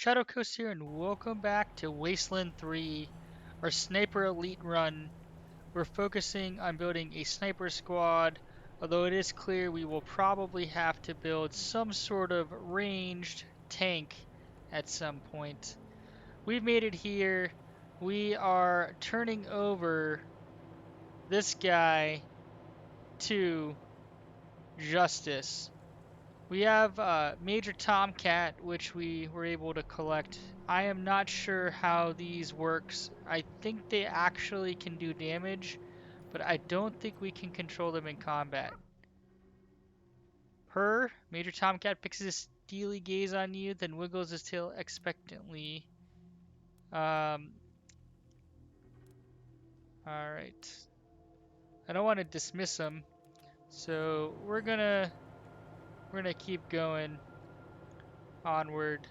Shadow Coast here, and welcome back to Wasteland 3, our Sniper Elite run. We're focusing on building a sniper squad, although it is clear we will probably have to build some sort of ranged tank at some point. We've made it here. We are turning over this guy to Justice. We have Major Tomcat, which we were able to collect. I am not sure how these works. I think they actually can do damage, but I don't think we can control them in combat. Major Tomcat fixes his steely gaze on you, then wiggles his tail expectantly. Um, Alright. I don't want to dismiss him, so we're gonna keep going onward.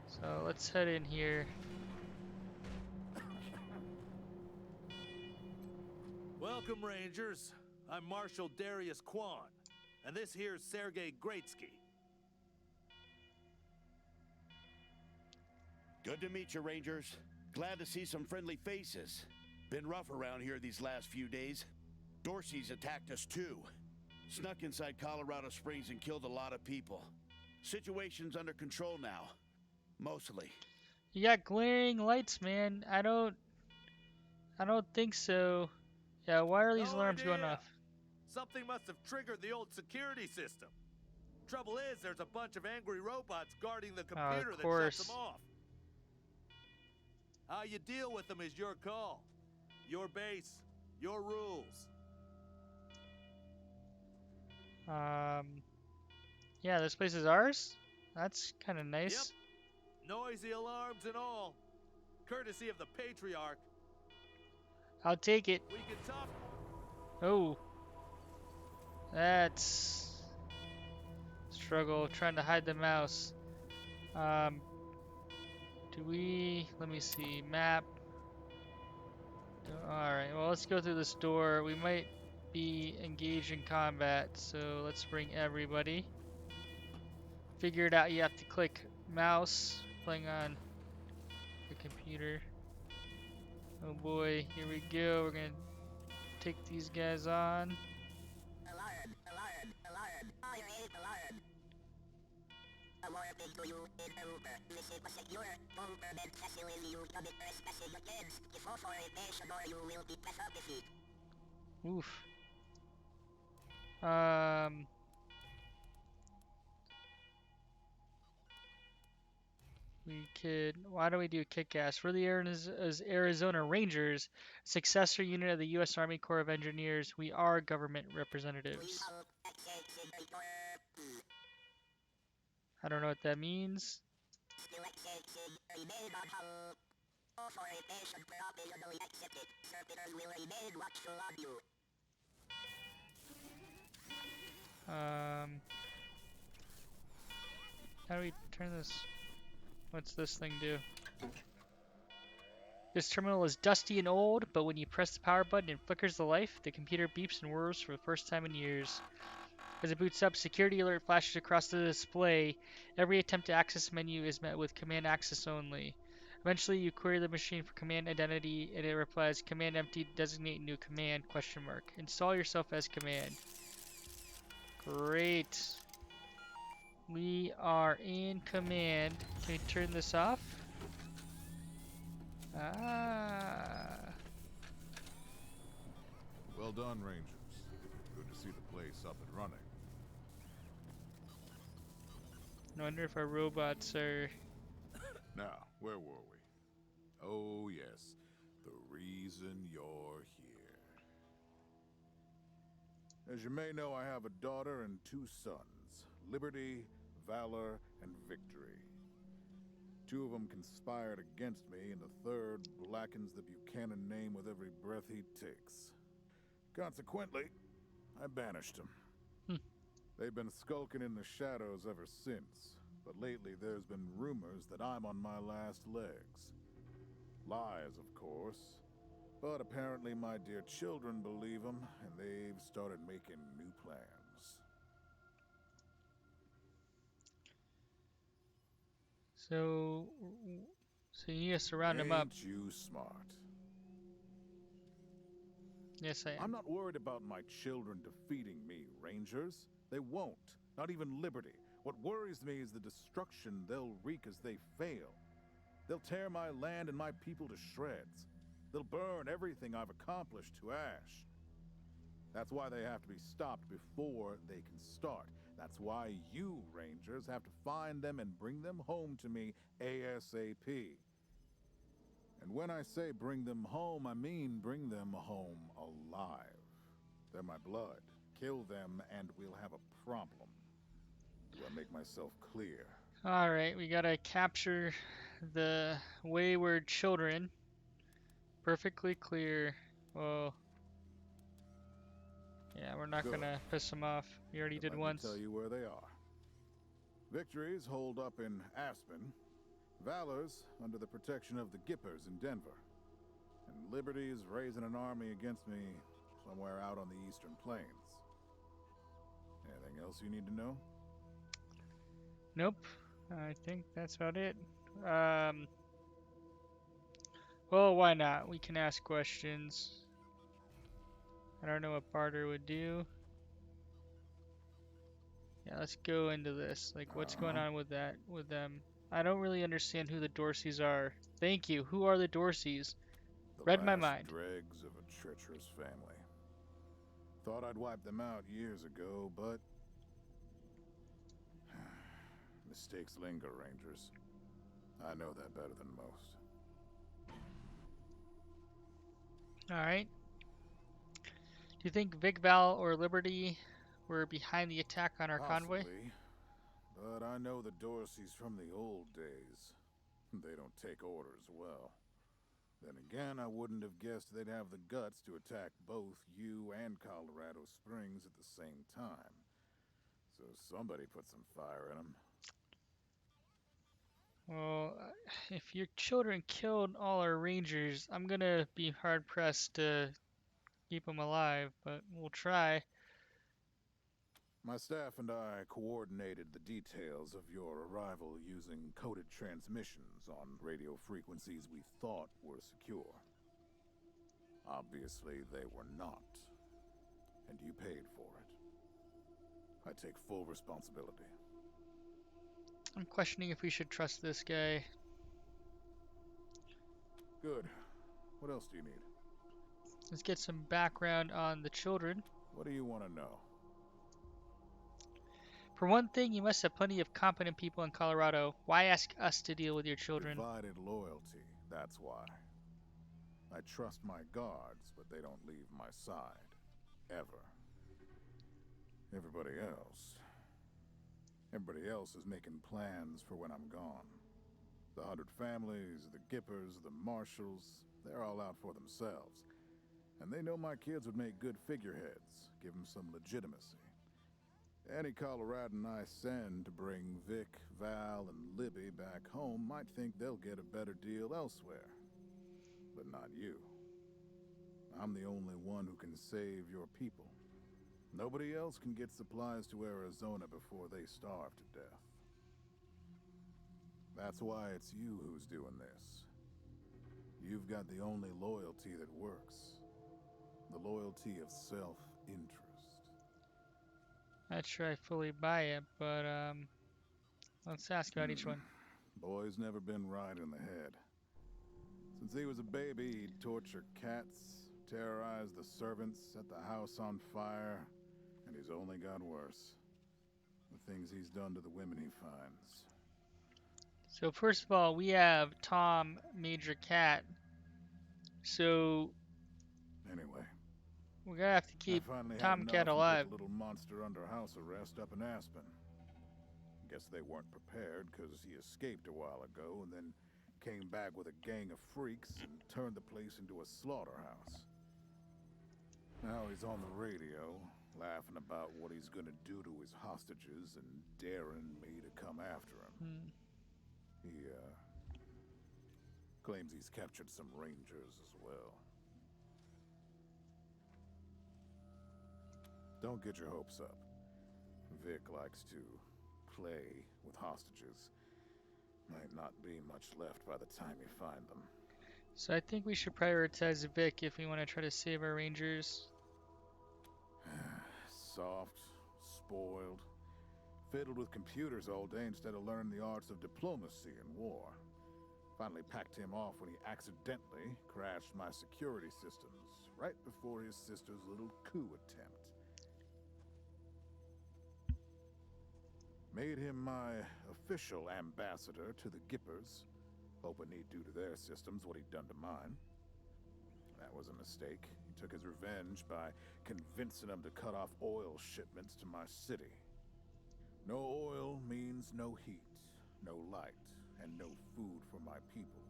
So let's head in here. Welcome, Rangers. I'm Marshal Darius Kwan, and this here's Sergei Greatsky. Good to meet you, Rangers. Glad to see some friendly faces. Been rough around here these last few days. Dorsey's attacked us too. Snuck inside Colorado Springs and killed a lot of people. Situation's under control now. Mostly. You got glaring lights, man. I don't think so. Yeah, why are these No alarms going idea. off? Something must have triggered the old security system. Trouble is, there's a bunch of angry robots guarding the computer that shuts them off. How you deal with them is your call. Your base, your rules. Yeah, this place is ours? That's kind of nice. Yep. Noisy alarms and all. Courtesy of the Patriarch. I'll take it. We can talk. Oh. That's struggle trying to hide the mouse. Let me see, map. Alright, well, let's go through this door. We might be engaged in combat, so let's bring everybody. Figured out you have to click mouse playing on the computer. Oh boy, here we go. We're gonna take these guys on. Alarm, alarm, alarm, fire alarm. Alarming to you in Aruba. Visit a secure government facility you commit trespassing against. If authorization or you will be disappointed. Oof. Why don't we do kick-ass? We're the Arizona Rangers, successor unit of the U.S. Army Corps of Engineers. We are government representatives. I don't know what that means. Authorization provisionally accepted. Servitors will remain watchful on you. How do we turn this? What's this thing do? This terminal is dusty and old, but when you press the power button and flickers the life, the computer beeps and whirs for the first time in years. As it boots up, security alert flashes across the display. Every attempt to access the menu is met with command access only. Eventually, you query the machine for command identity, and it replies, "Command empty, designate new command, ? Install yourself as command." Great. We are in command. Can we turn this off? Well done, Rangers. Good to see the place up and running. I wonder if our robots are... Now, where were we? Oh, yes. The reason you're here. As you may know, I have a daughter and two sons. Liberty, valor, and victory. Two of them conspired against me, and the third blackens the Buchanan name with every breath he takes. Consequently, I banished him. They've been skulking in the shadows ever since, but lately there's been rumors that I'm on my last legs. Lies, of course, but apparently my dear children believe them, and they've started making new plans. So, so you need to surround him up. Ain't you smart? Yes, I I'm am. not worried about my children defeating me, Rangers. They won't. Not even Liberty. What worries me is the destruction they'll wreak as they fail. They'll tear my land and my people to shreds. They'll burn everything I've accomplished to ash. That's why they have to be stopped before they can start. That's why you, Rangers, have to find them and bring them home to me ASAP. And when I say bring them home, I mean bring them home alive. They're my blood. Kill them and we'll have a problem. Do I make myself clear? Alright, we gotta capture the wayward children. Perfectly clear. Well, yeah, we're not Good. gonna piss them off. We already Then did let me tell once. you where they are. Victory's holed up in Aspen. Valor's under the protection of the Gippers in Denver. And Liberty is raising an army against me somewhere out on the eastern plains. Anything else you need to know? Nope. I think that's about it. Um, well, why not? We can ask questions. I don't know what Barter would do. Yeah, let's go into this. Like, what's going Uh-huh. on with that, with them? I don't really understand who the Dorseys are. Thank you. Who are the Dorseys? The Read my last mind. dregs of a treacherous family. Thought I'd wiped them out years ago, but mistakes linger, Rangers. I know that better than most. Alright. Do you think Vic, Val, or Liberty were behind the attack on our convoy? Possibly, but I know the Dorseys from the old days. They don't take orders well. Then again, I wouldn't have guessed they'd have the guts to attack both you and Colorado Springs at the same time. So somebody put some fire in them. Well, if your children killed all our rangers, I'm gonna be hard pressed to keep them alive, but we'll try. My staff and I coordinated the details of your arrival using coded transmissions on radio frequencies we thought were secure. Obviously, they were not. And you paid for it. I take full responsibility. I'm questioning if we should trust this guy. Good. What else do you need? Let's get some background on the children. What do you want to know? For one thing, you must have plenty of competent people in Colorado. Why ask us to deal with your children? Divided loyalty, that's why. I trust my guards, but they don't leave my side. Ever. Everybody else is making plans for when I'm gone. The 100 families, the Gippers, the Marshalls, they're all out for themselves. And they know my kids would make good figureheads, give them some legitimacy. Any Coloradan I send to bring Vic, Val, and Libby back home might think they'll get a better deal elsewhere. But not you. I'm the only one who can save your people. Nobody else can get supplies to Arizona before they starve to death. That's why it's you who's doing this. You've got the only loyalty that works. The loyalty of self-interest. Not sure I fully buy it, but let's ask about each one. Boy's never been right in the head. Since he was a baby, he'd torture cats, terrorize the servants, set the house on fire, and he's only got worse. The things he's done to the women he finds. So first of all, we have Tom, Major Cat. So Anyway, we're gonna have to I keep finally had Tom enough Cat and put alive. the little monster under house arrest up in Aspen. Guess they weren't prepared, because he escaped a while ago and then came back with a gang of freaks and turned the place into a slaughterhouse. Now he's on the radio, laughing about what he's gonna do to his hostages and daring me to come after him. He, claims he's captured some rangers as well. Don't get your hopes up. Vic likes to play with hostages. Might not be much left by the time you find them. So I think we should prioritize Vic if we want to try to save our rangers. Soft, spoiled, fiddled with computers all day instead of learning the arts of diplomacy and war. Finally packed him off when he accidentally crashed my security systems right before his sister's little coup attempt. Made him my official ambassador to the Gippers, hoping he'd do to their systems what he'd done to mine. That was a mistake. He took his revenge by convincing them to cut off oil shipments to my city. No oil means no heat, no light, and no food for my people.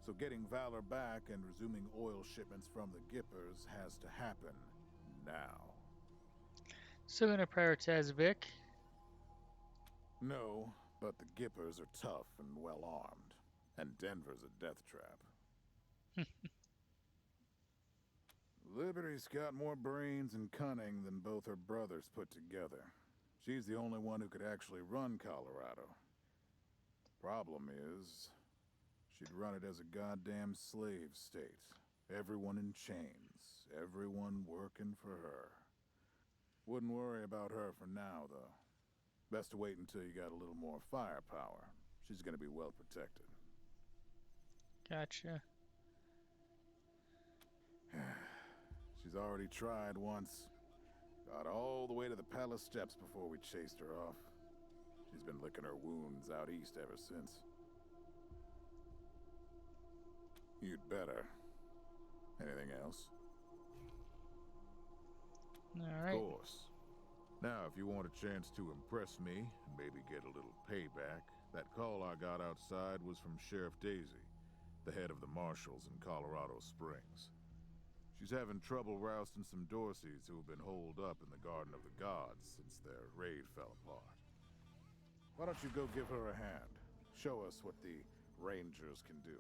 So getting Valor back and resuming oil shipments from the Gippers has to happen now. Still gonna prioritize Vic. No, but the Gippers are tough and well armed, and Denver's a death trap. Liberty's got more brains and cunning than both her brothers put together. She's the only one who could actually run Colorado. Problem is, she'd run it as a goddamn slave state. Everyone in chains, everyone working for her. Wouldn't worry about her for now, though. Best to wait until you got a little more firepower. She's gonna be well protected. Gotcha. She's already tried once. Got all the way to the palace steps before we chased her off. She's been licking her wounds out east ever since. You'd better. Anything else? Alright. Of course. Now, if you want a chance to impress me and maybe get a little payback, that call I got outside was from Sheriff Daisy, the head of the marshals in Colorado Springs. She's having trouble rousting some Dorseys who have been holed up in the Garden of the Gods since their raid fell apart. Why don't you go give her a hand? Show us what the Rangers can do.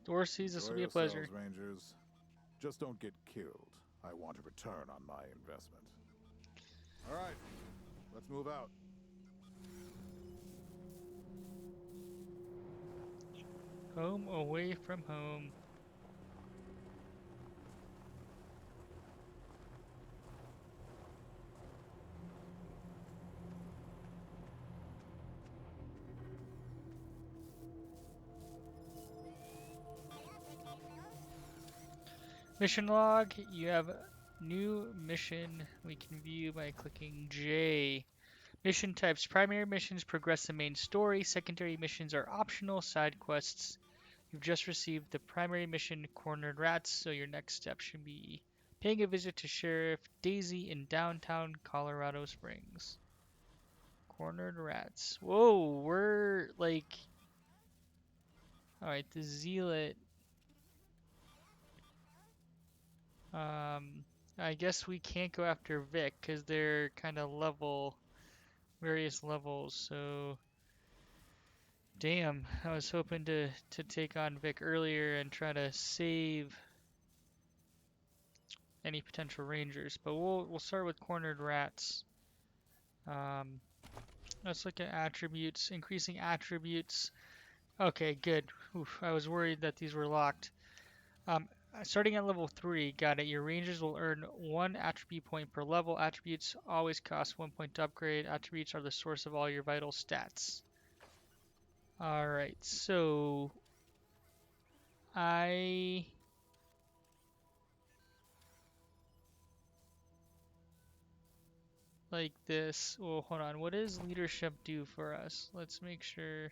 Dorsey's, this will be a Enjoy pleasure. yourselves, Rangers. Just don't get killed. I want a return on my investment. All right, let's move out. Home away from home. Mission log, you have new mission we can view by clicking J. Mission types, primary missions progress the main story, secondary missions are optional side quests. You've just received the primary mission, Cornered Rats, so your next step should be paying a visit to Sheriff Daisy in downtown Colorado Springs. Cornered Rats. Whoa, we're like... Alright, the Zealot. I guess we can't go after Vic because they're kind of various levels, so... Damn, I was hoping to take on Vic earlier and try to save any potential rangers, but we'll start with Cornered Rats. Let's look at attributes, increasing attributes. Okay, good. Oof, I was worried that these were locked. Starting at level 3, got it. Your rangers will earn 1 attribute point per level. Attributes always cost 1 point to upgrade. Attributes are the source of all your vital stats. Alright, so I like this. Well, hold on. What does leadership do for us? Let's make sure.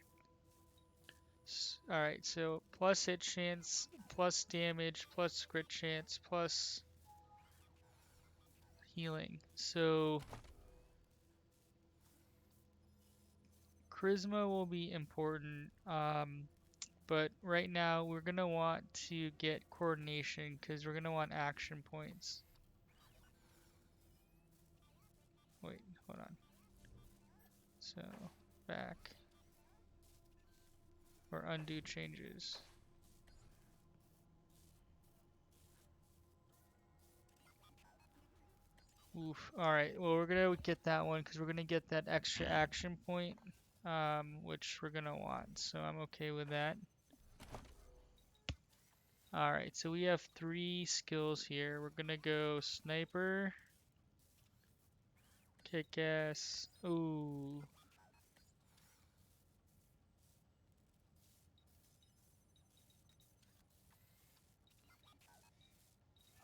Alright, so plus hit chance, plus damage, plus crit chance, plus healing. So charisma will be important, but right now we're gonna want to get coordination because we're gonna want action points. Wait, hold on. So back or undo changes. Oof. Alright, well, we're gonna get that one because we're gonna get that extra action point, which we're gonna want, so I'm okay with that. Alright, so we have 3 skills here. We're gonna go sniper, kick ass. Ooh.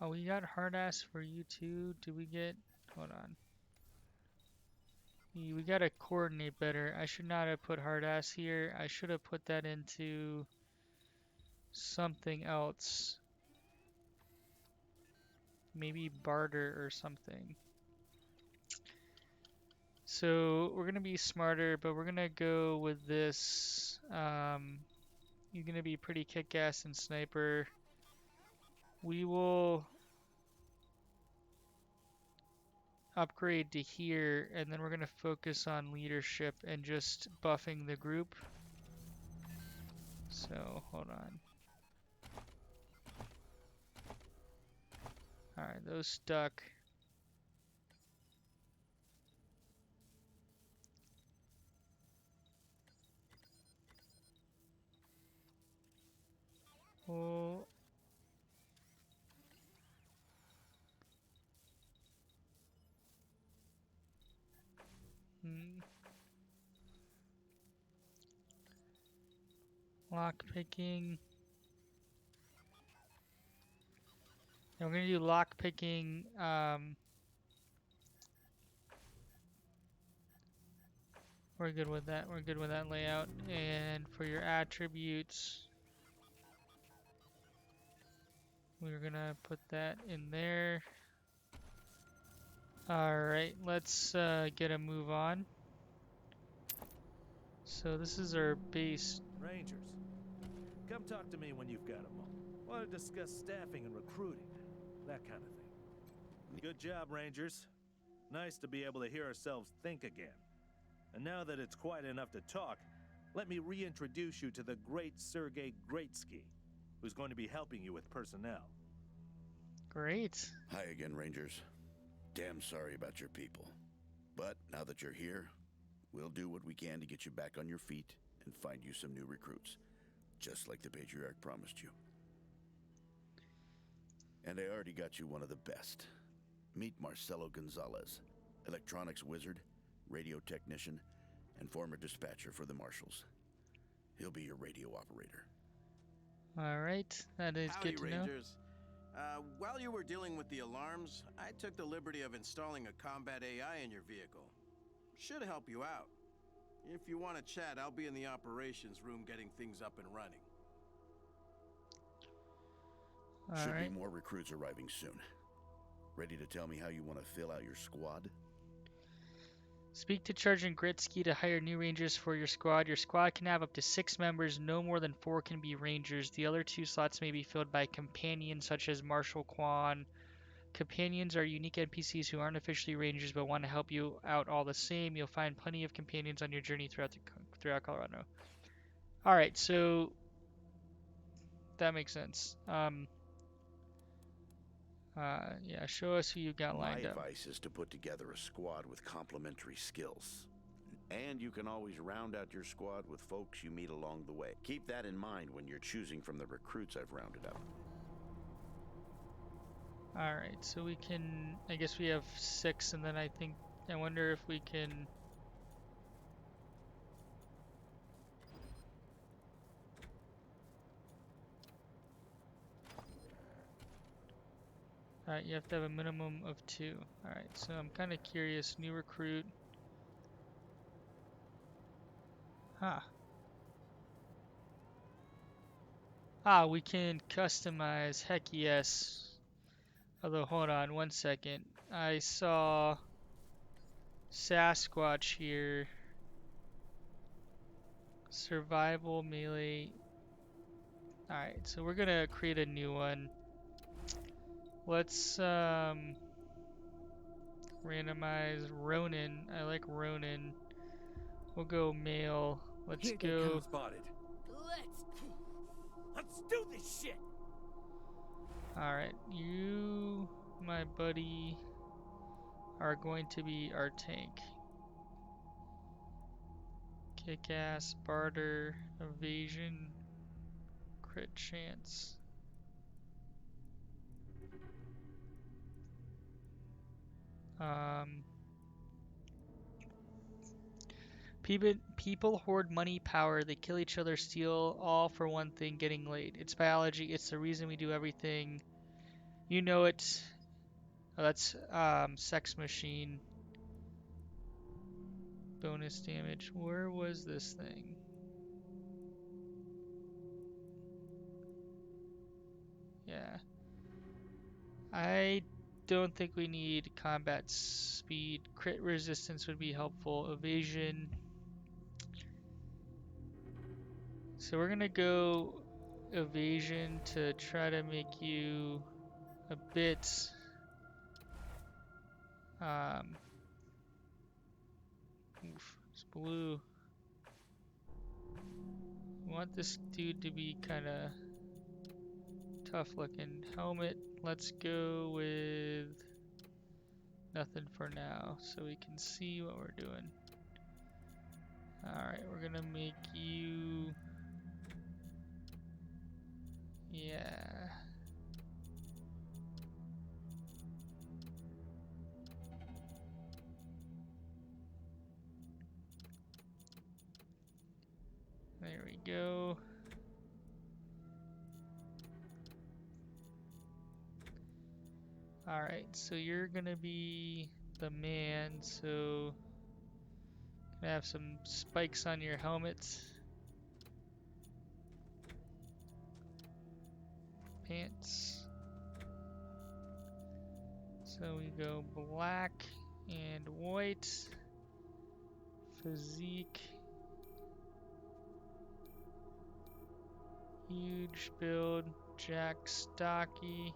Oh, we got hard ass for you too. Do we get. Hold on. We gotta coordinate better. I should not have put hard ass here. I should have put that into something else. Maybe barter or something. So we're gonna be smarter, but we're gonna go with this. You're gonna be pretty kick-ass and sniper. We will upgrade to here, and then we're gonna focus on leadership and just buffing the group. So hold on. Alright, those stuck. Oh. Lock picking. And we're gonna do lock picking. We're good with that. We're good with that layout. And for your attributes, we're gonna put that in there. Alright, let's get a move on. So this is our base. Rangers, come talk to me when you've got a moment. Want to discuss staffing and recruiting, that kind of thing. Good job, Rangers. Nice to be able to hear ourselves think again. And now that it's quiet enough to talk, let me reintroduce you to the great Sergei Greatsky, who's going to be helping you with personnel. Great. Hi again, Rangers. Damn sorry about your people. But now that you're here, we'll do what we can to get you back on your feet and find you some new recruits, just like the Patriarch promised you. And I already got you one of the best. Meet Marcelo Gonzalez, electronics wizard, radio technician, and former dispatcher for the Marshals. He'll be your radio operator. Alright, that is Howdy, good to Rangers. While you were dealing with the alarms, I took the liberty of installing a combat AI in your vehicle. Should help you out. If you want to chat, I'll be in the operations room getting things up and running. Should Alright. be more recruits arriving soon. Ready to tell me how you want to fill out your squad? Speak to Sergeant Gretzky to hire new rangers for your squad. Your squad can have up to 6 members. No more than 4 can be rangers. The other 2 slots may be filled by companions such as Marshal Quan. Companions are unique NPCs who aren't officially rangers but want to help you out all the same. You'll find plenty of companions on your journey throughout Colorado. Alright, so that makes sense. Yeah, show us who you've got lined up. My advice is to put together a squad with complementary skills. And you can always round out your squad with folks you meet along the way. Keep that in mind when you're choosing from the recruits I've rounded up. Alright, so we can, I guess we have 6, and then I wonder if we can... Alright, you have to have a minimum of 2. Alright, so I'm kind of curious, new recruit. Huh. Ah, we can customize, heck yes. Although, hold on one second. I saw Sasquatch here. Survival melee. Alright, so we're gonna create a new one. Let's randomize Ronin. I like Ronin. We'll go male. Let's go. Spotted. Let's do this shit. Alright, you, my buddy. are going to be our tank. Kick-ass, barter, evasion, crit chance. People hoard money, power. They kill each other, steal, all for one thing: getting laid. It's biology. It's the reason we do everything. You know it. Oh, that's sex machine. Bonus damage. Where was this thing? Yeah. I don't think we need combat speed. Crit resistance would be helpful. Evasion. So we're gonna go evasion to try to make you a bit it's blue. We want this dude to be kinda tough looking. Helmet, let's go with nothing for now so we can see what we're doing. Alright, we're gonna make you, yeah. There we go. Alright, so you're gonna be the man, so gonna have some spikes on your helmet. Pants. So we go black and white. Physique. Huge build. Jack stocky.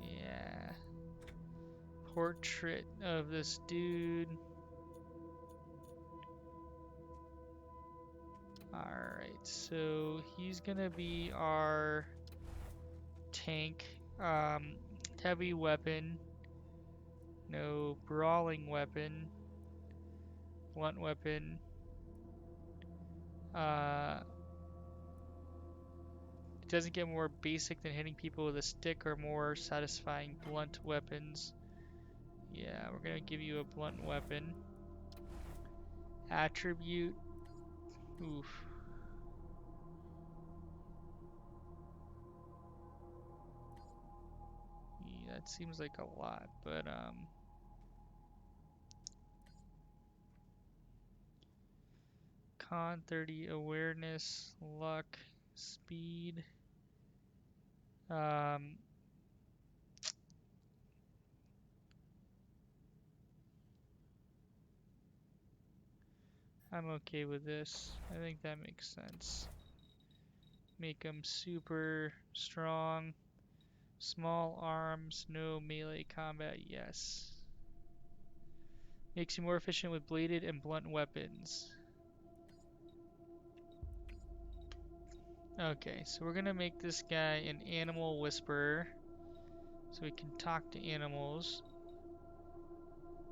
Yeah. Portrait of this dude. Alright, so he's gonna be our tank. Heavy weapon. No brawling weapon. Blunt weapon. It doesn't get more basic than hitting people with a stick or more satisfying blunt weapons. Yeah, we're gonna give you a blunt weapon. Attribute. Oof. Yeah, that seems like a lot, but Con 30, awareness, luck, speed. I'm okay with this. I think that makes sense. Make him super strong. Small arms, no melee combat, yes. Makes you more efficient with bladed and blunt weapons. Okay, so we're gonna make this guy an animal whisperer. So we can talk to animals.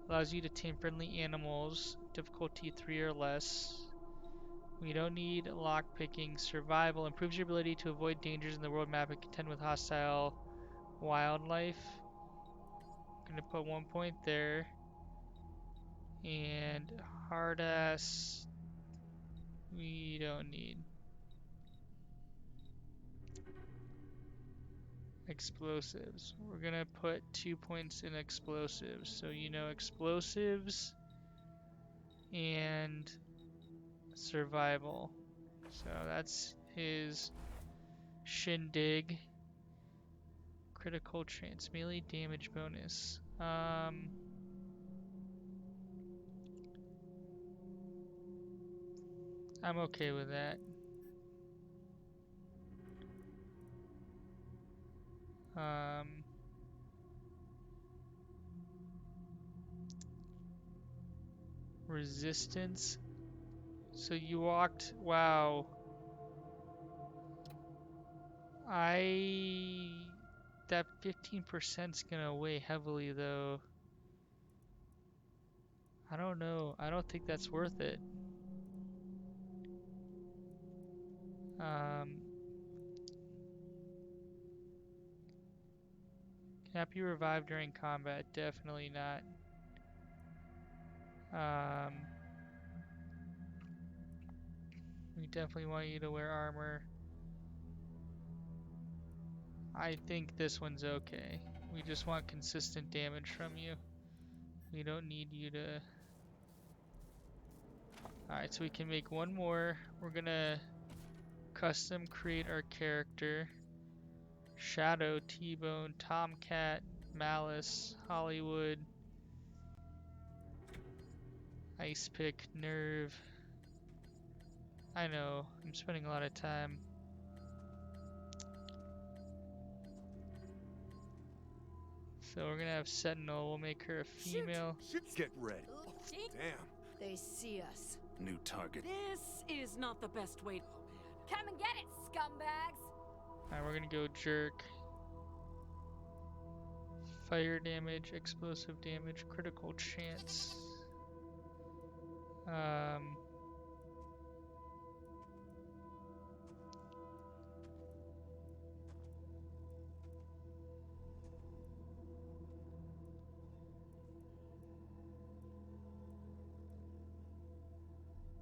Allows you to tame friendly animals. Difficulty 3 or less. We don't need lock picking. Survival improves your ability to avoid dangers in the world map and contend with hostile wildlife. Gonna put 1 point there. And hard ass we don't need. Explosives. We're gonna put 2 points in explosives. So you know explosives and survival. So that's his shindig. Critical chance, melee damage bonus. I'm okay with that. Resistance. So you walked, wow. That 15%'s gonna weigh heavily though. I don't know. I don't think that's worth it. Cannot be revived during combat. Definitely not. We definitely want you to wear armor. I think this one's okay. We just want consistent damage from you. We don't need you to... Alright, so we can make one more. We're gonna custom create our character. Shadow, T-Bone, Tomcat, Malice, Hollywood, Ice Pick, Nerve. I know, I'm spending a lot of time. So we're gonna have Sentinel, we'll make her a female. Get ready. Damn. They see us. New target. This is not the best way. Come and get it, scumbags! Alright, we're gonna go Jerk. Fire damage, explosive damage, critical chance.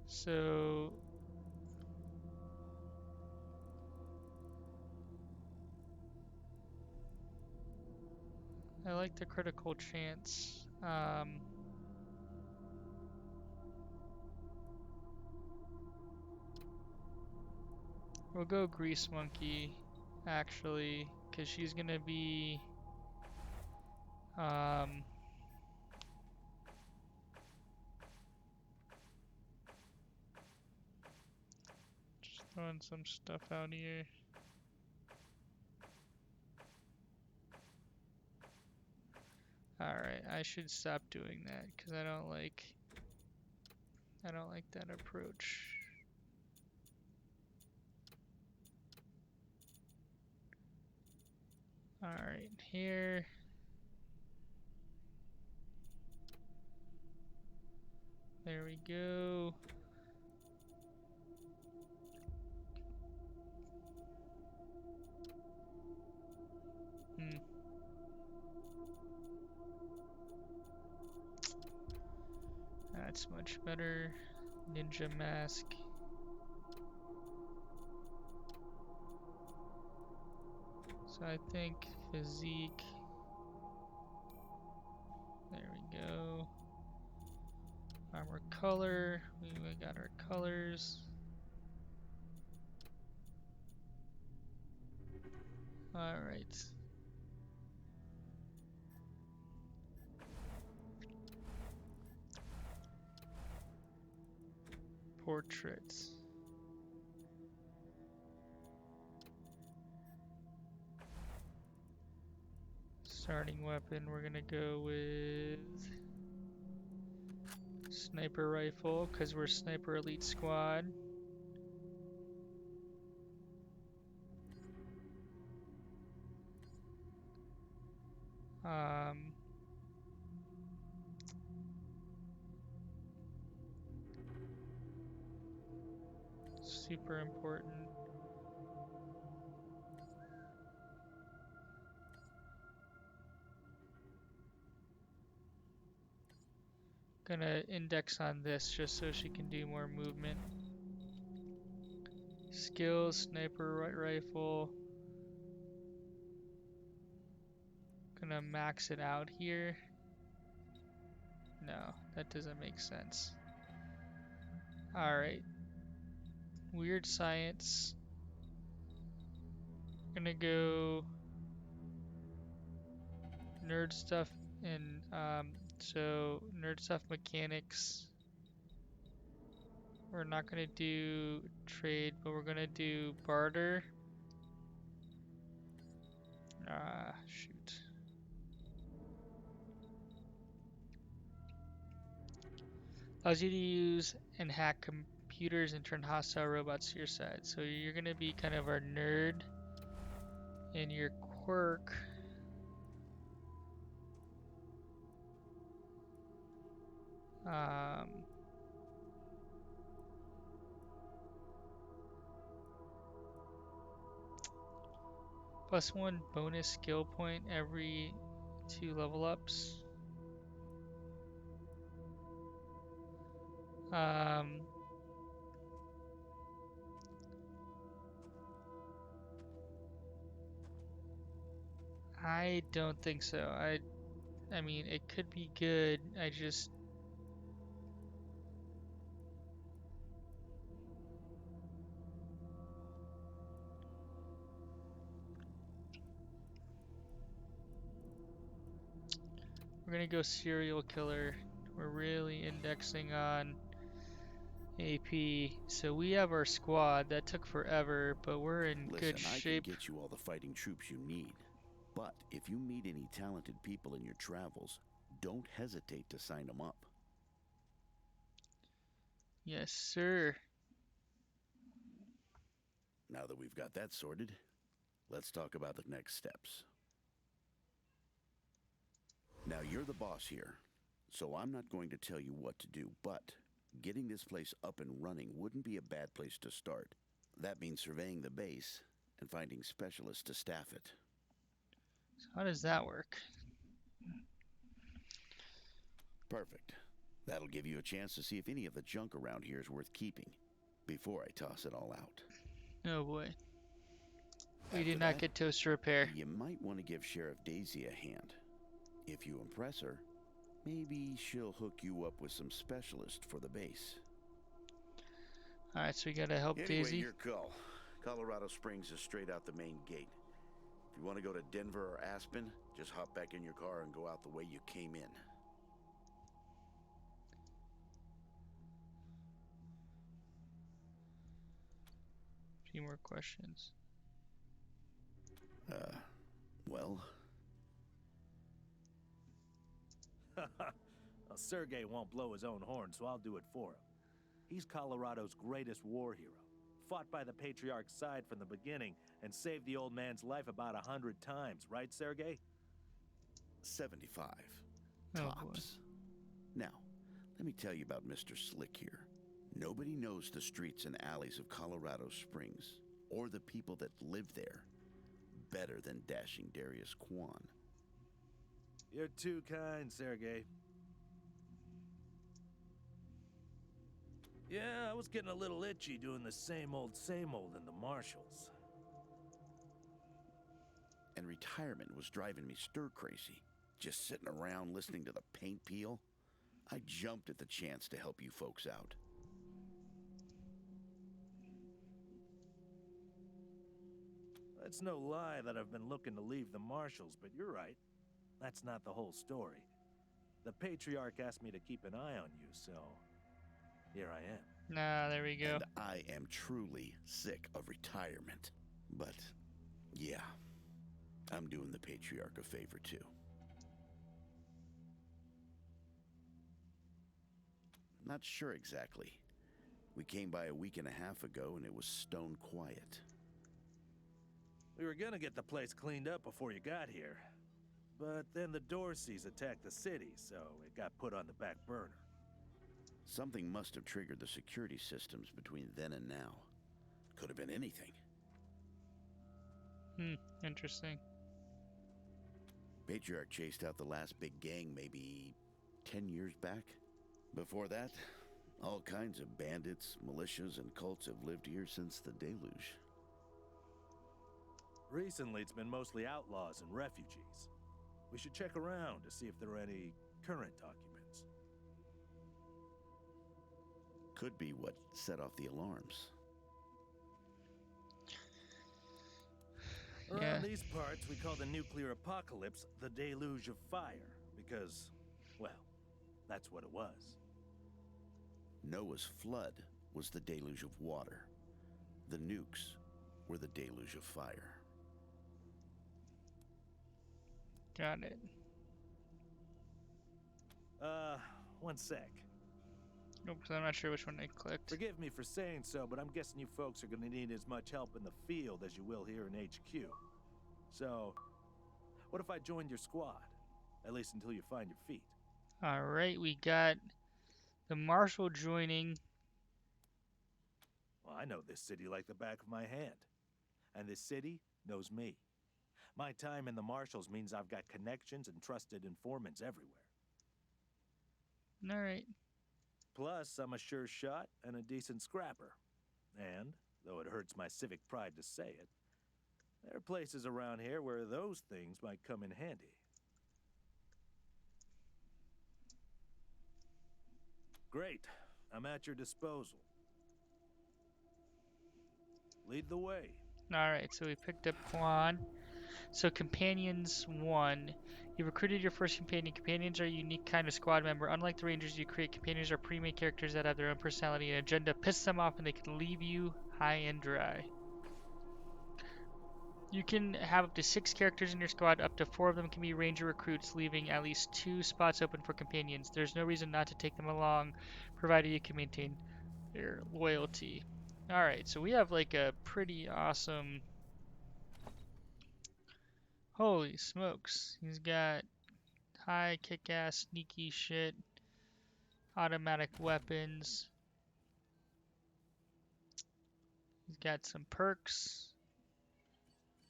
So I like the critical chance. We'll go Grease Monkey, actually, because she's gonna be just throwing some stuff out here. Alright, I should stop doing that because I don't like that approach. Alright, here. There we go. That's much better. Ninja mask. So I think physique. There we go. Armor color. We got our colors. Alright. Portraits. Starting weapon, we're gonna go with sniper rifle because we're sniper elite squad. Super important. Gonna index on this just so she can do more movement. Skills, sniper rifle. Gonna max it out here. No, that doesn't make sense. Alright. Weird science. Gonna go nerd stuff and so nerd stuff mechanics. We're not gonna do trade, but we're gonna do barter. Shoot. Allows you to use and hack computers and turn hostile robots to your side. So you're gonna be kind of our nerd, and your quirk Um, +1 bonus skill point every 2 level ups. I don't think so. I mean, it could be good. We're gonna go serial killer. We're really indexing on AP. So we have our squad. That took forever, but we're in good Listen, I can shape. get you all the fighting troops you need. But if you meet any talented people in your travels, don't hesitate to sign them up. Yes, sir. Now that we've got that sorted, let's talk about the next steps. Now, you're the boss here, so I'm not going to tell you what to do, but getting this place up and running wouldn't be a bad place to start. That means surveying the base and finding specialists to staff it. So how does that work? Perfect. That'll give you a chance to see if any of the junk around here is worth keeping before I toss it all out. Oh boy. We After did not that, get toaster repair. You might want to give Sheriff Daisy a hand. If you impress her, maybe she'll hook you up with some specialist for the base. Alright, so we gotta help Anyway, Daisy. your call. Colorado Springs is straight out the main gate. If you want to go to Denver or Aspen, just hop back in your car and go out the way you came in. A few more questions. Well, Well, Sergey won't blow his own horn, so I'll do it for him. He's Colorado's greatest war hero. Fought by the Patriarch's side from the beginning and saved the old man's life about 100 times, right, Sergey? 75. Oh, boy. Tops. Now, let me tell you about Mr. Slick here. Nobody knows the streets and alleys of Colorado Springs, or the people that live there, better than dashing Darius Kwan. You're too kind, Sergey. Yeah, I was getting a little itchy doing the same old in the marshals. And retirement was driving me stir-crazy. Just sitting around listening to the paint peel. I jumped at the chance to help you folks out. It's no lie that I've been looking to leave the marshals, but you're right. That's not the whole story. The Patriarch asked me to keep an eye on you, so here I am. Nah, there we go. And I am truly sick of retirement. But, yeah, I'm doing the Patriarch a favor too. Not sure exactly. We came by a week and a half ago and it was stone quiet. We were gonna get the place cleaned up before you got here. But then the Dorseys attacked the city, so it got put on the back burner. Something must have triggered the security systems between then and now. Could have been anything. Interesting. Patriarch chased out the last big gang maybe 10 years back. Before that, all kinds of bandits, militias, and cults have lived here since the deluge. Recently, it's been mostly outlaws and refugees. We should check around to see if there are any current documents. Could be what set off the alarms. Yeah. Around these parts, we call the nuclear apocalypse the deluge of fire, because, well, that's what it was. Noah's flood was the deluge of water. The nukes were the deluge of fire. Got it. One sec. Nope, 'cause I'm not sure which one I clicked. Forgive me for saying so, but I'm guessing you folks are gonna need as much help in the field as you will here in HQ. So, what if I joined your squad? At least until you find your feet. Alright, we got The marshal joining. Well, I know this city like the back of my hand. And this city knows me. My time in the Marshals means I've got connections and trusted informants everywhere. All right. Plus, I'm a sure shot and a decent scrapper. And, though it hurts my civic pride to say it, there are places around here where those things might come in handy. Great. I'm at your disposal. Lead the way. All right. So we picked up Quan. So companions 1. You recruited your first companion. Companions are a unique kind of squad member. Unlike the rangers you create, companions are pre-made characters that have their own personality and agenda. Piss them off and they can leave you high and dry. You can have up to 6 characters in your squad. Up to 4 of them can be ranger recruits, leaving at least 2 spots open for companions. There's no reason not to take them along, provided you can maintain their loyalty. Alright, so we have like a pretty awesome... Holy smokes. He's got high kick-ass sneaky shit, automatic weapons. He's got some perks.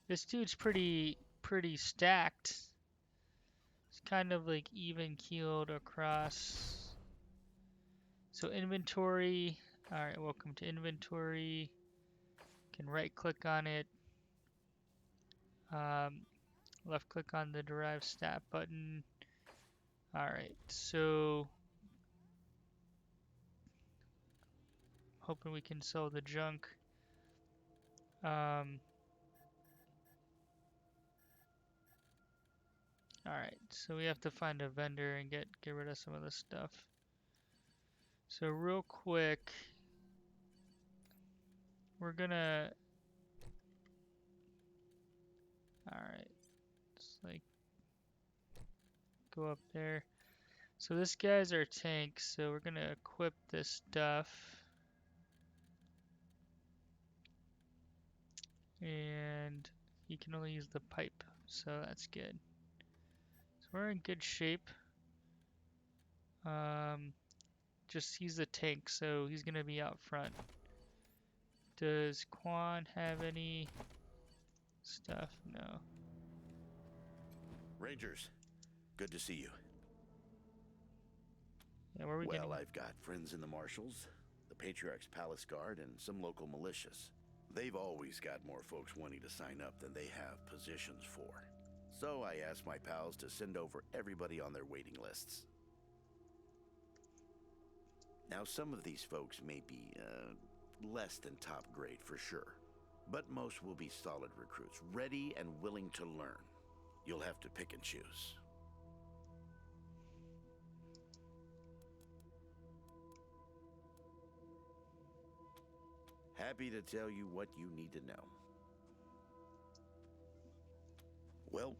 This dude's pretty stacked. It's kind of like even keeled across. So inventory. Alright, welcome to inventory. Can right click on it. Left click on the derive stat button. Alright, so hoping we can sell the junk. Alright, so we have to find a vendor and get rid of some of this stuff. So real quick, we're gonna... Alright, let's like go up there. So this guy's our tank, so we're gonna equip this stuff. And he can only use the pipe, so that's good. So we're in good shape. Just he's the tank, so he's gonna be out front. Does Quan have any stuff? No. Rangers, good to see you. Yeah, where are we Well, getting? I've got friends in the Marshals, the Patriarch's Palace Guard, and some local militias. They've always got more folks wanting to sign up than they have positions for. So I asked my pals to send over everybody on their waiting lists. Now, some of these folks may be less than top grade for sure, but most will be solid recruits, ready and willing to learn. You'll have to pick and choose. Happy to tell you what you need to know. Well,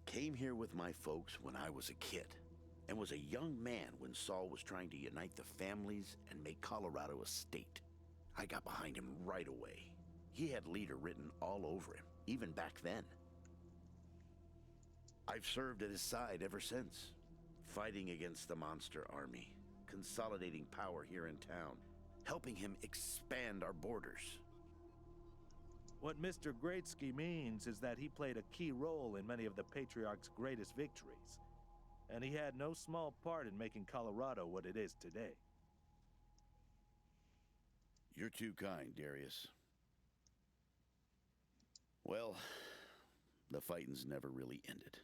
came here with my folks when I was a kid, and was a young man when Saul was trying to unite the families and make Colorado a state. I got behind him right away. He had leader written all over him, even back then. I've served at his side ever since, fighting against the monster army, consolidating power here in town, helping him expand our borders. What Mr. Greatsky means is that he played a key role in many of the Patriarch's greatest victories, and he had no small part in making Colorado what it is today. You're too kind, Darius. Well, the fighting's never really ended.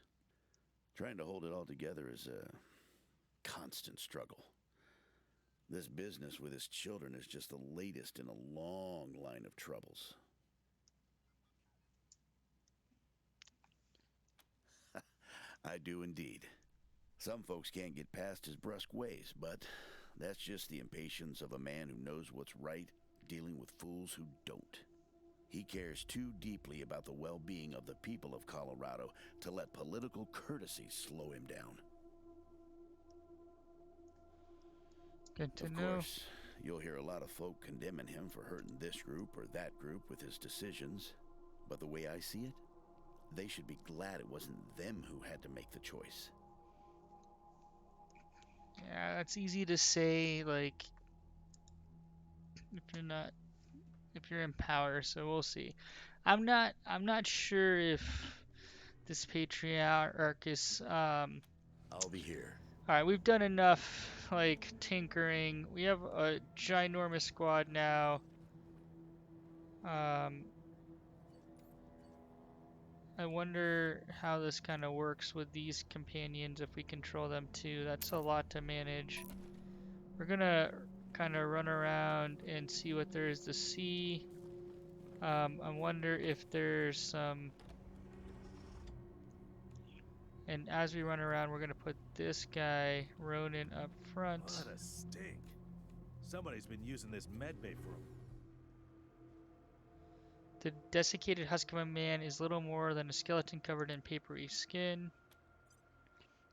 Trying to hold it all together is a constant struggle. This business with his children is just the latest in a long line of troubles. I do indeed. Some folks can't get past his brusque ways, but that's just the impatience of a man who knows what's right, dealing with fools who don't. He cares too deeply about the well-being of the people of Colorado to let political courtesy slow him down. Good to Of know. course, you'll hear a lot of folk condemning him for hurting this group or that group with his decisions, but the way I see it, they should be glad it wasn't them who had to make the choice. Yeah, that's easy to say, like, if you're not, if you're in power, so we'll see. I'm not sure if this patriarch is, I'll be here. alright, we've done enough, like, tinkering. We have a ginormous squad now. Um, I wonder how this kind of works with these companions if we control them too. That's a lot to manage. We're gonna kind of run around and see what there is to see. I wonder if there's some... And as we run around, we're gonna put this guy, Ronan, up front. What a stink. Somebody's been using this medbay for him. The desiccated husk of a man is little more than a skeleton covered in papery skin.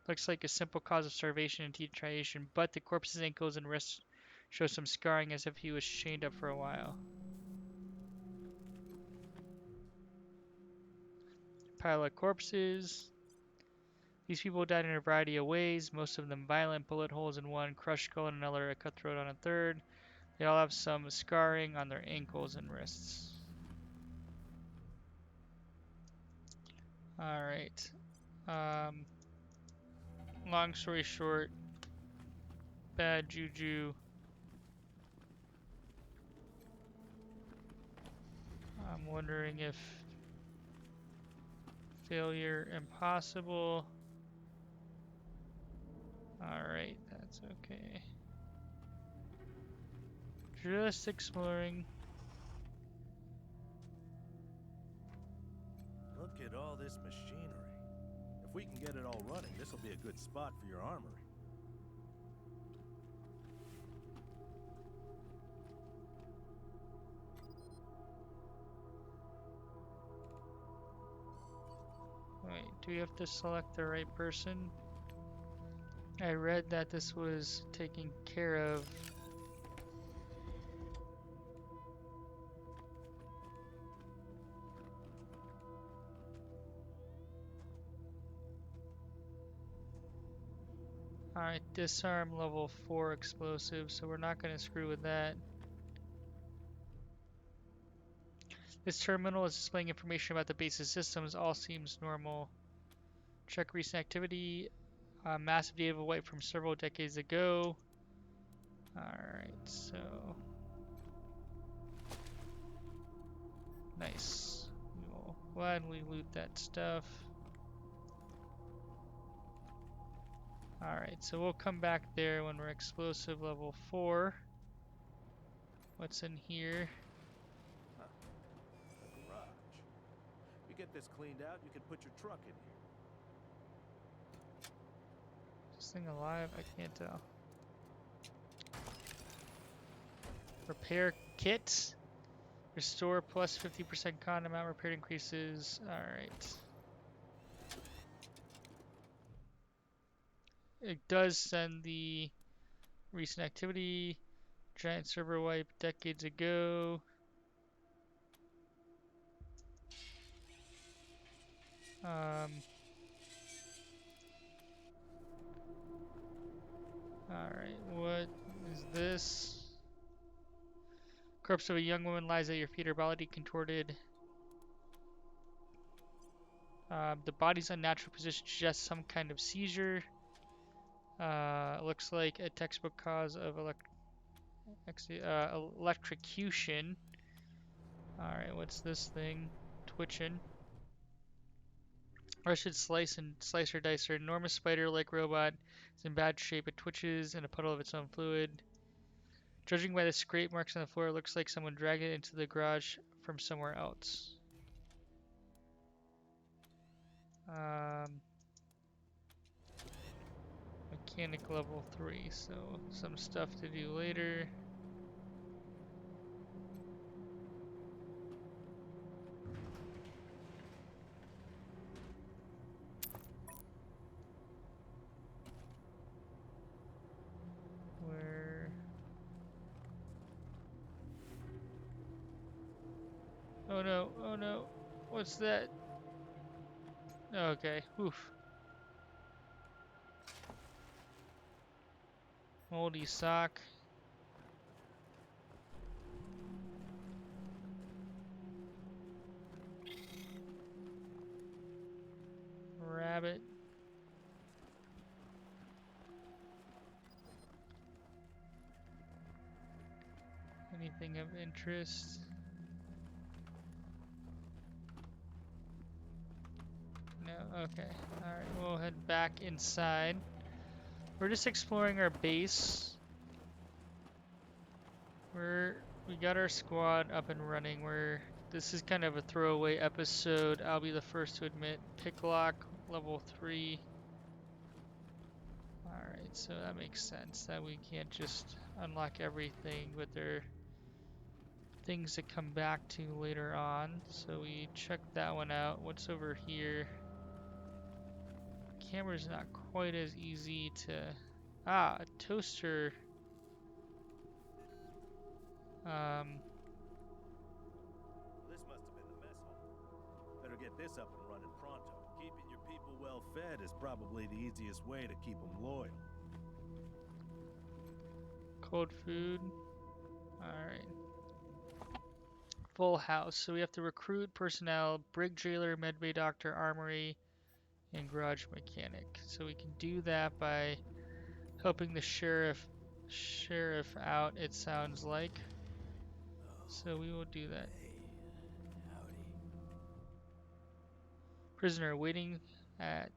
Looks like a simple cause of starvation and dehydration, but the corpse's ankles and wrists show some scarring as if he was chained up for a while. Pile of corpses. These people died in a variety of ways, most of them violent, bullet holes in one, crushed skull in another, a cut throat on a third. They all have some scarring on their ankles and wrists. Alright. Long story short, bad juju. I'm wondering if failure impossible. Alright, that's okay. Just exploring. Look at all this machinery. If we can get it all running, this will be a good spot for your armory. Wait, do we have to select the right person? I read that this was taken care of. Alright, disarm level 4 explosive, so we're not going to screw with that. This terminal is displaying information about the base's systems. All seems normal. Check recent activity. Massive data wipe from several decades ago. Alright, so... Nice. We will gladly loot that stuff. Alright, so we'll come back there when we're explosive level 4. What's in here? A garage. You get this cleaned out, you can put your truck in here. Is this thing alive? I can't tell. Repair kit. Restore plus 50% con amount repaired increases. Alright. It does send the recent activity. Giant server wipe decades ago. Alright, what is this? Corpse of a young woman lies at your feet, her body contorted. The body's unnatural position suggests some kind of seizure. Looks like a textbook cause of electrocution. Alright, what's this thing? Twitching. Or I should slice or dice her. Enormous spider-like robot is in bad shape. It twitches in a puddle of its own fluid. Judging by the scrape marks on the floor, it looks like someone dragged it into the garage from somewhere else. Mechanic level 3, so some stuff to do later. Where... Oh no, oh no. What's that? Okay, oof. Moldy sock. Rabbit. Anything of interest? No? Okay. Alright, we'll head back inside. We're just exploring our base. We got our squad up and running. This is kind of a throwaway episode. I'll be the first to admit. Pick lock, level 3. Alright, so that makes sense that we can't just unlock everything, but there are things to come back to later on. So we checked that one out. What's over here? Camera's not quite as easy to... Ah, a toaster. This must have been the mess hall. Better get this up and running pronto. Keeping your people well fed is probably the easiest way to keep them loyal. Cold food. Alright. Full house. So we have to recruit personnel, brig jailer, medbay doctor, armory, and garage mechanic. So we can do that by helping the sheriff out, it sounds like. So we will do that. Prisoner waving at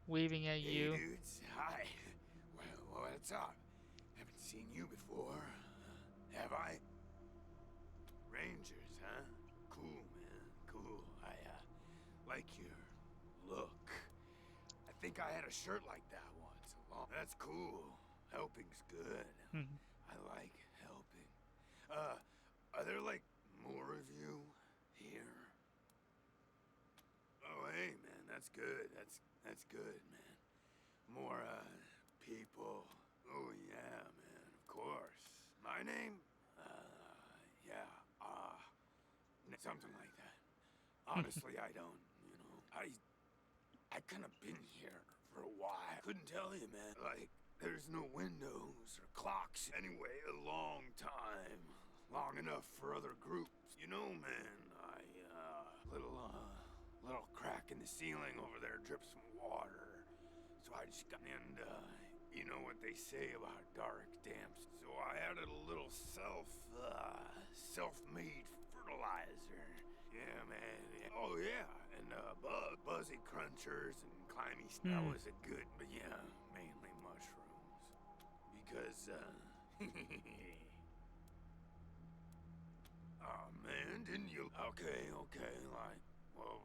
you. Hey dudes, hi. Well, what's up? Haven't seen you before. Have I? Rangers, huh? Cool, man. Cool. I like your look. I think I had a shirt like that once. That's cool. Helping's good. I like helping. Are there like more of you here? Oh, hey, man, that's good. That's good, man. More people. Oh yeah, man. Of course. My name? Yeah. Something like that. Honestly, I don't. You know, I kind of been here for a while. Couldn't tell you, man. Like, there's no windows or clocks. Anyway, a long time. Long enough for other groups. You know, man, little crack in the ceiling over there drips some water. So I just got, and, you know what they say about dark damps. So I added a little self-made fertilizer. Yeah, man. Yeah. Oh, yeah. And, buzzy crunchers and climby that was a good, but yeah, mainly mushrooms. Because, oh, man, didn't you? Okay, like, well,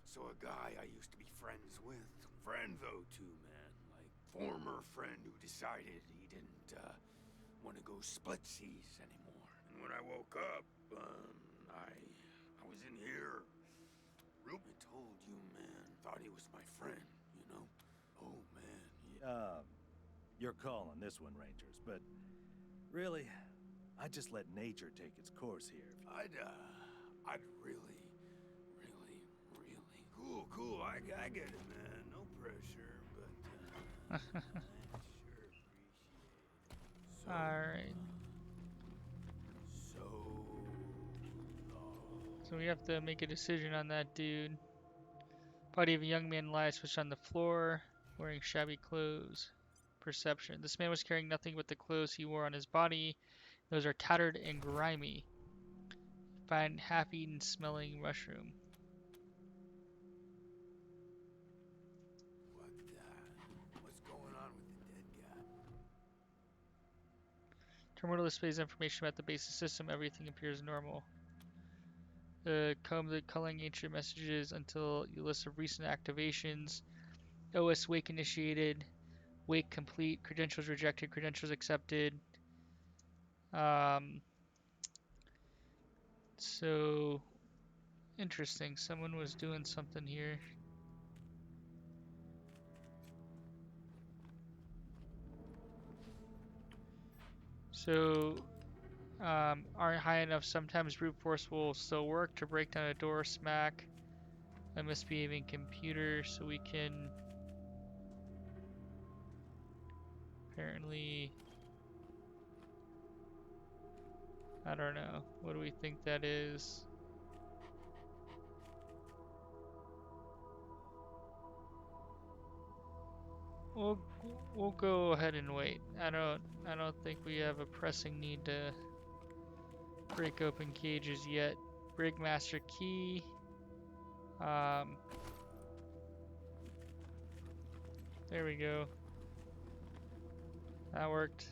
so a guy I used to be friends with. Friend, though, too, man. Like, former friend who decided he didn't, want to go split seas anymore. And when I woke up, I was in here. Ruben told you, man. Thought he was my friend, you know? Oh, man, yeah. Your call on this one, Rangers, but really, I'd just let nature take its course here. I'd really cool. I get it, man. No pressure, but I sure appreciate it. So, Alright. So So we have to make a decision on that dude. Body of a young man lies switched on the floor, wearing shabby clothes. Perception. This man was carrying nothing but the clothes he wore on his body. Those are tattered and grimy. Find half-eaten smelling mushroom. what's going on with the dead guy? Terminal displays information about the basic system. Everything appears normal. Comb the culling ancient messages until you list of recent activations. OS wake initiated. Wake complete. Credentials rejected. Credentials accepted. So interesting. Someone was doing something here. So aren't high enough. Sometimes brute force will still work to break down a door, smack a misbehaving computer, so we can apparently I don't know. What do we think that is? We'll we'll go ahead and wait. I don't think we have a pressing need to break open cages yet. Brigmaster key. There we go. That worked.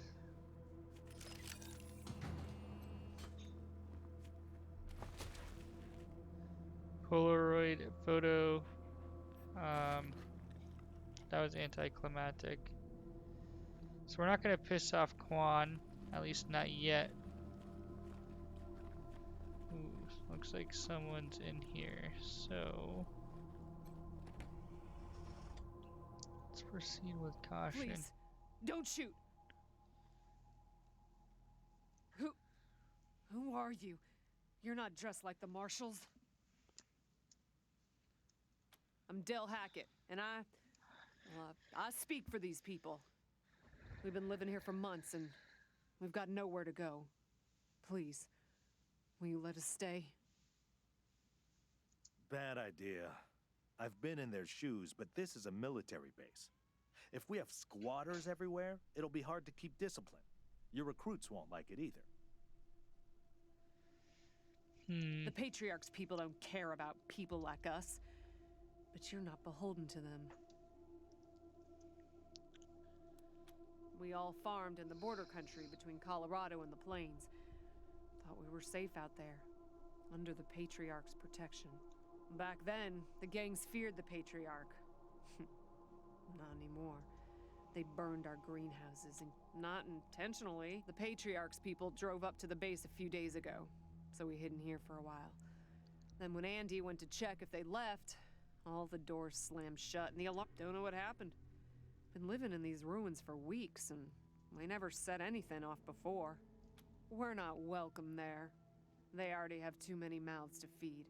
Polaroid photo. That was anticlimactic. So we're not gonna piss off Quan, at least not yet. Ooh, looks like someone's in here. So let's proceed with caution. Please, don't shoot. Who are you? You're not dressed like the marshals. I'm Del Hackett, and I speak for these people. We've been living here for months, and we've got nowhere to go. Please, will you let us stay? Bad idea. I've been in their shoes, but this is a military base. If we have squatters everywhere, it'll be hard to keep discipline. Your recruits won't like it either. The Patriarch's people don't care about people like us, but you're not beholden to them. We all farmed in the border country between Colorado and the plains. Thought we were safe out there, under the Patriarch's protection. Back then, the gangs feared the Patriarch. Not anymore. They burned our greenhouses, and not intentionally. The Patriarch's people drove up to the base a few days ago, so we hid in here for a while. Then when Andy went to check if they left, all the doors slammed shut and the alarm... Don't know what happened. Been living in these ruins for weeks, and we never set anything off before. We're not welcome there. They already have too many mouths to feed,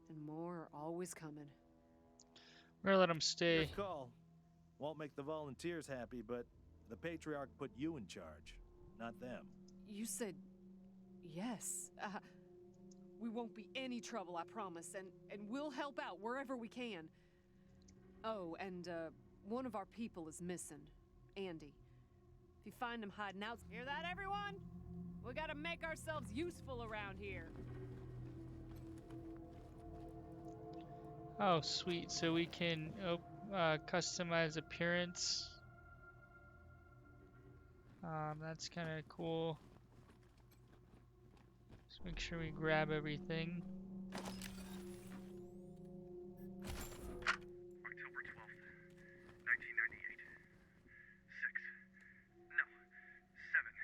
and more are always coming. We're gonna let them stay. Good call. Won't make the volunteers happy, but the Patriarch put you in charge, not them. You said yes. We won't be any trouble, I promise, and we'll help out wherever we can. Oh, and one of our people is missing, Andy. If you find him hiding out, hear that, everyone? We gotta make ourselves useful around here. Oh, sweet. So we can customize appearance. That's kind of cool. Just make sure we grab everything. October 12th, 1998. 7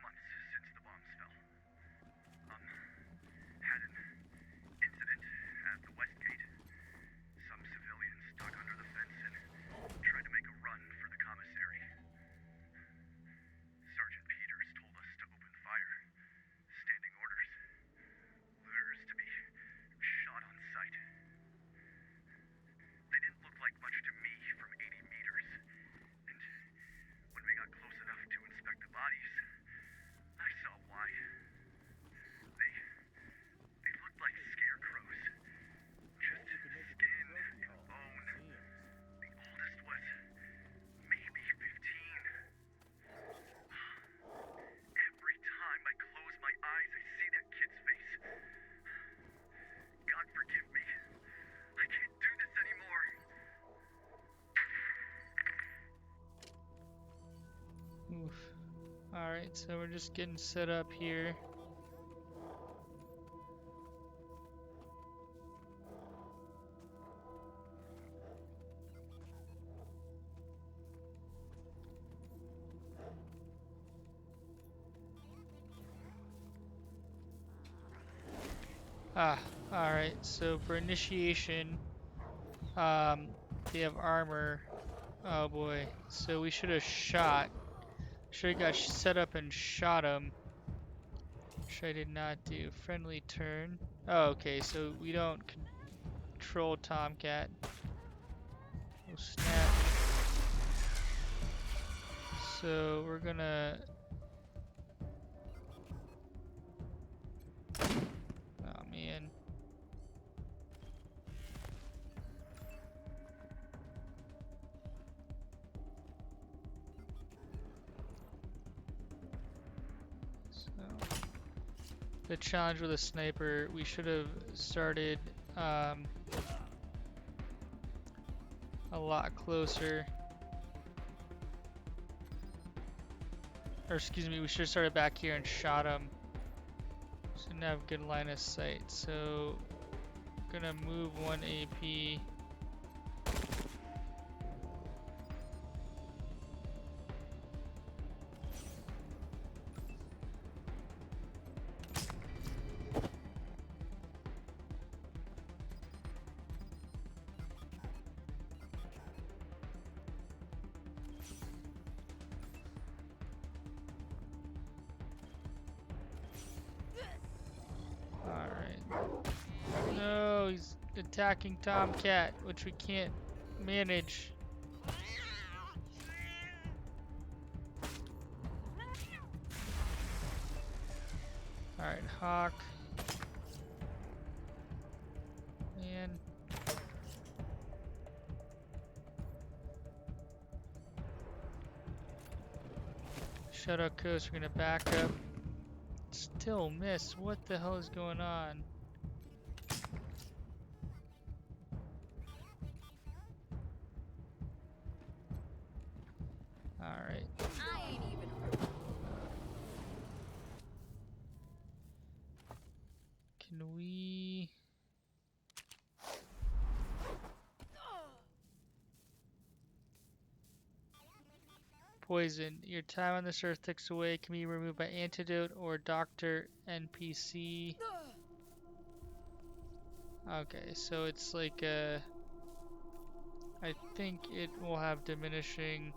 months since the bombs fell. Had an incident at the West Gate. Some civilians dug under the fence and tried to make a run for the commissary. Sergeant Peters told us to open fire. Standing orders. Looters to be shot on sight. They didn't look like much to me from 80 meters. And when we got close enough to inspect the bodies, I saw why. They looked like scarecrows. Just skin and bone. The oldest was maybe 15. Every time I close my eyes, I see that kid's face. God forgive me. I can't do this anymore. Oof. Alright, so we're just getting set up here. Alright, so for initiation, they have armor. Oh boy, so we should have shot. Should have got set up and shot him. Which I did not do. Friendly turn. Oh, okay, so we don't control Tomcat. Oh, snap. So we're gonna So, the challenge with a sniper, we should have started a lot closer. Or excuse me, we should have started back here and shot him. Shouldn't have good line of sight. So, gonna move 1 AP. No, he's attacking Tomcat, which we can't manage. Alright, Hawk. Man. Shadow Coast, we're gonna back up. Still miss. What the hell is going on? Alright. I ain't even. Can we... Poison. Your time on this earth ticks away. Can be removed by antidote or doctor NPC. Okay, so it's like I think it will have diminishing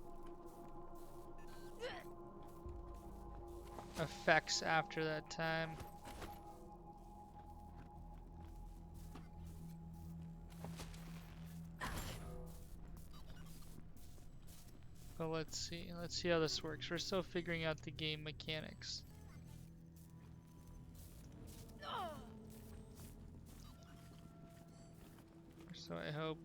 effects after that time. But let's see how this works. We're still figuring out the game mechanics. So I hope.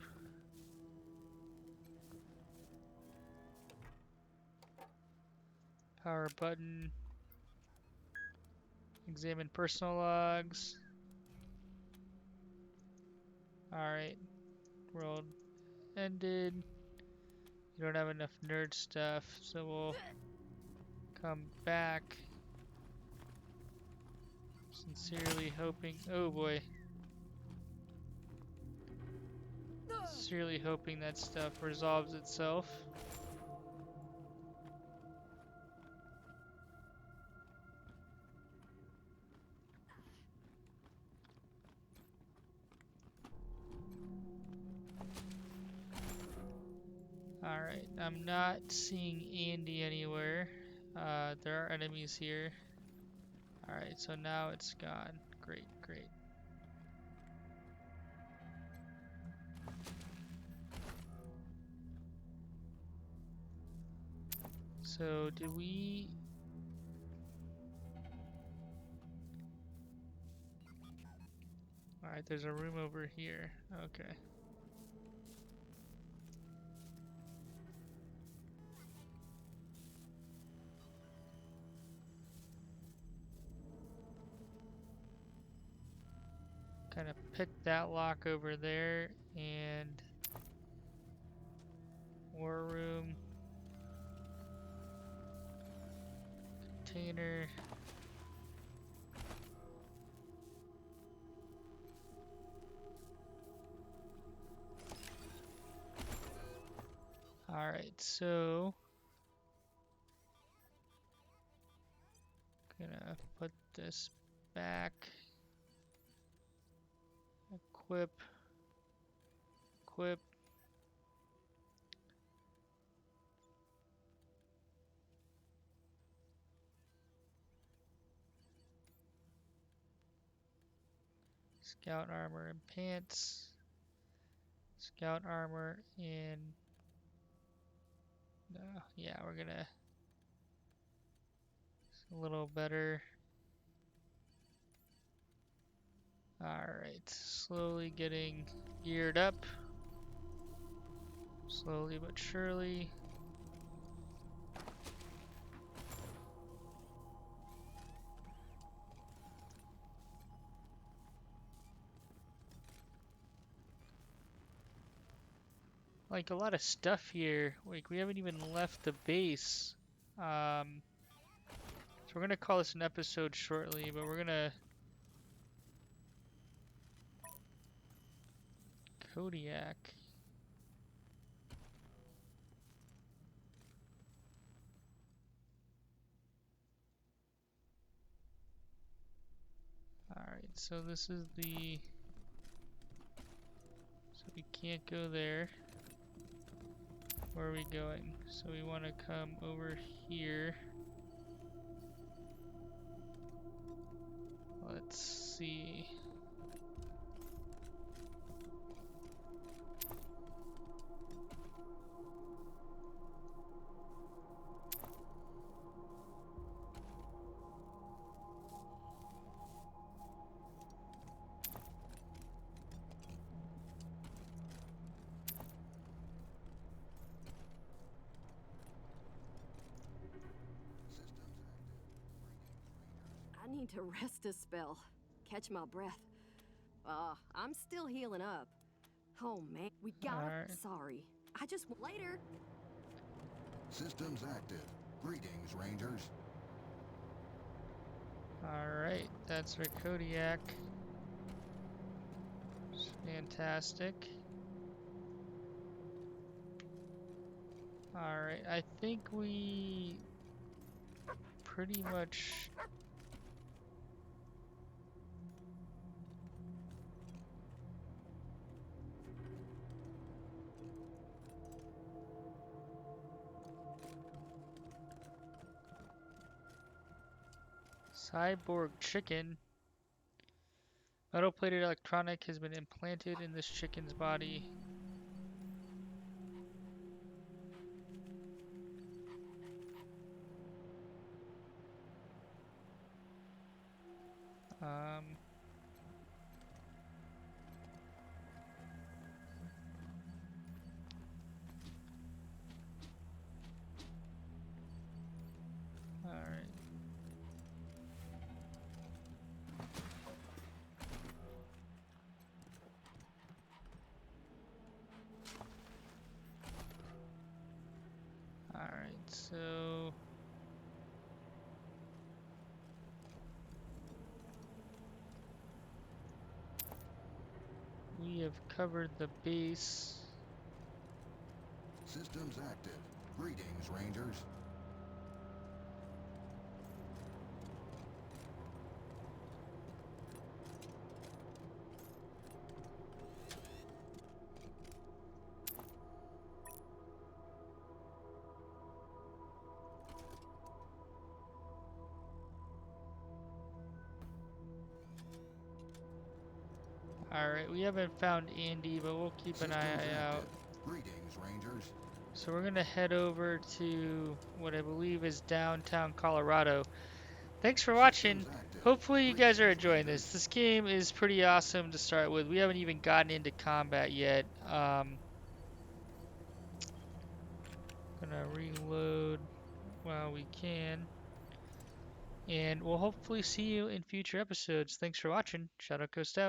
Power button. Examine personal logs. Alright. World ended. You don't have enough nerd stuff, so we'll come back. Sincerely hoping. Oh boy. Sincerely hoping that stuff resolves itself. Alright, I'm not seeing Andy anywhere. There are enemies here. Alright, so now it's gone. Great, great. So, did we... Alright, there's a room over here. Okay. Kind of pick that lock over there, and war room, container. All right, so gonna put this back. Equip. Equip. Scout armor and pants. Scout armor and... yeah, we're gonna... It's a little better. Alright, slowly getting geared up. Slowly but surely. like a lot of stuff here. Like we haven't even left the base. So we're gonna call this an episode shortly, but we're gonna Kodiak. Alright, so this is the... So we can't go there. Where are we going? So we want to come over here. Let's see. I need to rest a spell. Catch my breath. I'm still healing up. Oh man, we got Alright. Sorry. I just later. Systems active. Greetings, Rangers. Alright, that's our Kodiak. It's fantastic. Alright, I think we pretty much Cyborg chicken. Metal-plated electronic has been implanted in this chicken's body. Alright. Alright, so we have covered the base. Systems active. Greetings, Rangers. Alright, we haven't found Andy, but we'll keep an eye out. Greetings, Rangers. So we're gonna head over to what I believe is downtown Colorado. Thanks for watching. Hopefully you guys are enjoying this. This game is pretty awesome to start with. We haven't even gotten into combat yet. Gonna reload while we can. And we'll hopefully see you in future episodes. Thanks for watching. Shadow Coast out.